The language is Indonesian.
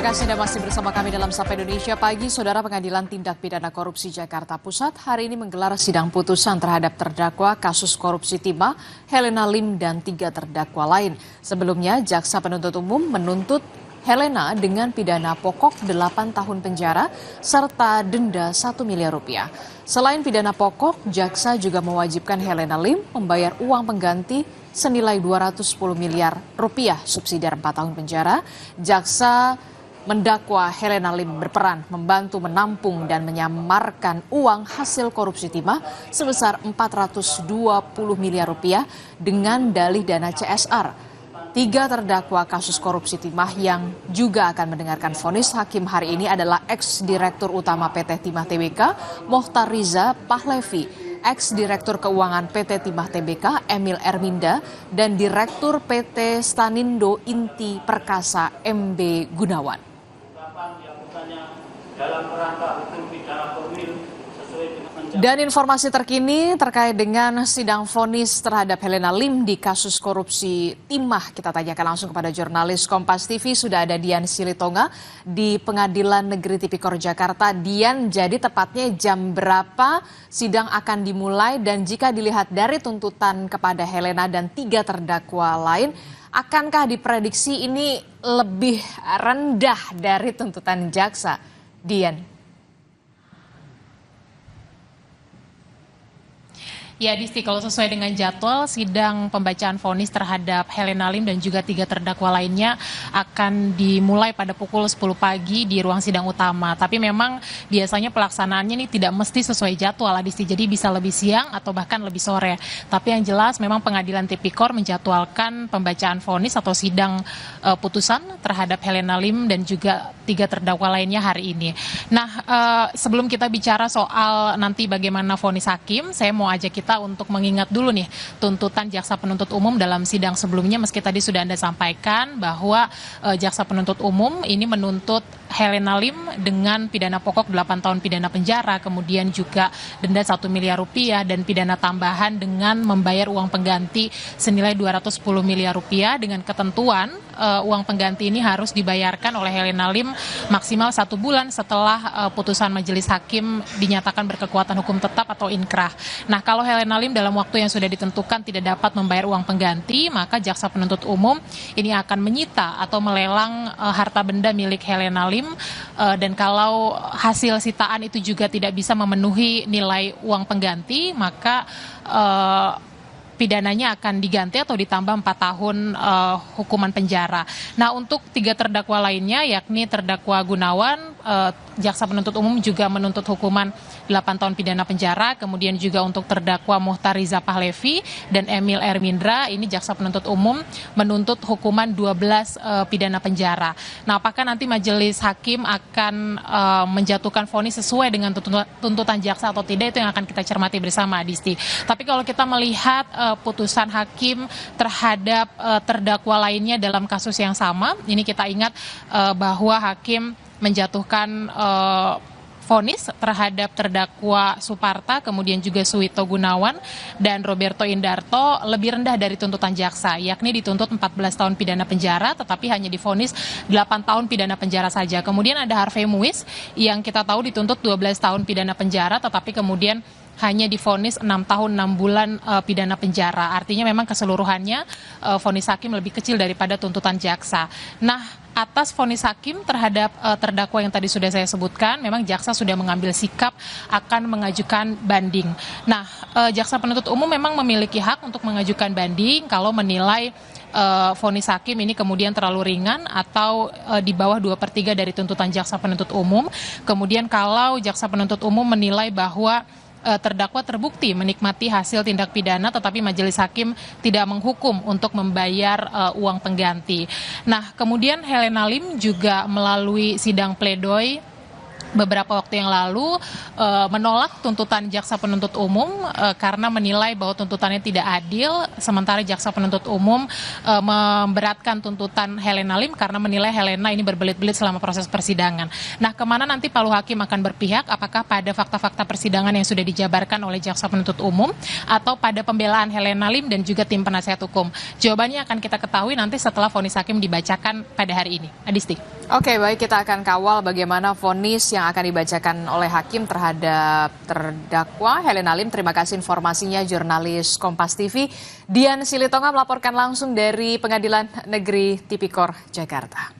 kasih Anda masih bersama kami dalam Sapa Indonesia Pagi. Saudara, Pengadilan Tindak Pidana Korupsi Jakarta Pusat hari ini menggelar sidang putusan terhadap terdakwa kasus korupsi timah Helena Lim dan 3 terdakwa lain. Sebelumnya, Jaksa Penuntut Umum menuntut Helena dengan pidana pokok 8 tahun penjara serta denda 1 miliar rupiah. Selain pidana pokok, Jaksa juga mewajibkan Helena Lim membayar uang pengganti senilai 210 miliar rupiah subsidiar 4 tahun penjara. Jaksa mendakwa Helena Lim berperan membantu menampung dan menyamarkan uang hasil korupsi timah sebesar 420 miliar rupiah dengan dalih dana CSR. 3 terdakwa kasus korupsi timah yang juga akan mendengarkan vonis hakim hari ini adalah ex-direktur utama PT Timah Tbk Mohtar Riza Pahlevi, ex-direktur keuangan PT Timah Tbk Emil Erminda, dan direktur PT Stanindo Inti Perkasa MB Gunawan. Dan informasi terkini terkait dengan sidang vonis terhadap Helena Lim di kasus korupsi timah, kita tanyakan langsung kepada jurnalis Kompas TV. Sudah ada Dian Silitonga di Pengadilan Negeri Tipikor Jakarta. Dian, jadi tepatnya jam berapa sidang akan dimulai, dan jika dilihat dari tuntutan kepada Helena dan 3 terdakwa lain, akankah diprediksi ini lebih rendah dari tuntutan jaksa? Dian. Ya, Disti, kalau sesuai dengan jadwal, sidang pembacaan vonis terhadap Helena Lim dan juga 3 terdakwa lainnya akan dimulai pada pukul 10 pagi di ruang sidang utama. Tapi memang biasanya pelaksanaannya ini tidak mesti sesuai jadwal, Disti. Jadi bisa lebih siang atau bahkan lebih sore. Tapi yang jelas memang Pengadilan Tipikor menjadwalkan pembacaan vonis atau sidang putusan terhadap Helena Lim dan juga 3 terdakwa lainnya hari ini. Nah, sebelum kita bicara soal nanti bagaimana vonis hakim, saya mau ajak kita untuk mengingat dulu nih tuntutan Jaksa Penuntut Umum dalam sidang sebelumnya. Meski tadi sudah Anda sampaikan bahwa Jaksa Penuntut Umum ini menuntut Helena Lim dengan pidana pokok 8 tahun pidana penjara, kemudian juga denda 1 miliar rupiah dan pidana tambahan dengan membayar uang pengganti senilai 210 miliar rupiah dengan ketentuan uang pengganti ini harus dibayarkan oleh Helena Lim maksimal 1 bulan setelah putusan majelis hakim dinyatakan berkekuatan hukum tetap atau inkrah. Nah, kalau Helena Lim dalam waktu yang sudah ditentukan tidak dapat membayar uang pengganti, maka Jaksa Penuntut Umum ini akan menyita atau melelang harta benda milik Helena Lim, dan kalau hasil sitaan itu juga tidak bisa memenuhi nilai uang pengganti, maka pidananya akan diganti atau ditambah 4 tahun hukuman penjara. Nah, untuk 3 terdakwa lainnya, yakni terdakwa Gunawan, Jaksa Penuntut Umum juga menuntut hukuman 8 tahun pidana penjara, kemudian juga untuk terdakwa Mohtar Riza Pahlevi dan Emil Ermindra, ini Jaksa Penuntut Umum menuntut hukuman 12 pidana penjara. Nah, apakah nanti majelis hakim akan menjatuhkan vonis sesuai dengan tuntutan jaksa atau tidak, itu yang akan kita cermati bersama, Adisti. Tapi kalau kita melihat putusan hakim terhadap terdakwa lainnya dalam kasus yang sama, ini kita ingat bahwa hakim menjatuhkan vonis terhadap terdakwa Suparta, kemudian juga Suwito Gunawan dan Roberto Indarto lebih rendah dari tuntutan jaksa, yakni dituntut 14 tahun pidana penjara tetapi hanya divonis 8 tahun pidana penjara saja. Kemudian ada Harvey Muiz yang kita tahu dituntut 12 tahun pidana penjara tetapi kemudian hanya divonis 6 tahun 6 bulan pidana penjara. Artinya memang keseluruhannya vonis hakim lebih kecil daripada tuntutan jaksa. Nah, atas vonis hakim terhadap terdakwa yang tadi sudah saya sebutkan, memang jaksa sudah mengambil sikap akan mengajukan banding. Nah, Jaksa Penuntut Umum memang memiliki hak untuk mengajukan banding kalau menilai vonis hakim ini kemudian terlalu ringan atau di bawah 2/3 dari tuntutan Jaksa Penuntut Umum. Kemudian kalau Jaksa Penuntut Umum menilai bahwa terdakwa terbukti menikmati hasil tindak pidana tetapi majelis hakim tidak menghukum untuk membayar uang pengganti. Nah, kemudian Helena Lim juga melalui sidang pledoi beberapa waktu yang lalu menolak tuntutan Jaksa Penuntut Umum karena menilai bahwa tuntutannya tidak adil, sementara Jaksa Penuntut Umum memberatkan tuntutan Helena Lim karena menilai Helena ini berbelit-belit selama proses persidangan. Nah, kemana nanti Palu Hakim akan berpihak? Apakah pada fakta-fakta persidangan yang sudah dijabarkan oleh Jaksa Penuntut Umum atau pada pembelaan Helena Lim dan juga tim penasihat hukum? Jawabannya akan kita ketahui nanti setelah vonis hakim dibacakan pada hari ini. Adisti. Oke, baik, kita akan kawal bagaimana vonis yang akan dibacakan oleh hakim terhadap terdakwa Helena Lim. Terima kasih informasinya jurnalis Kompas TV Dian Silitonga melaporkan langsung dari Pengadilan Negeri Tipikor, Jakarta.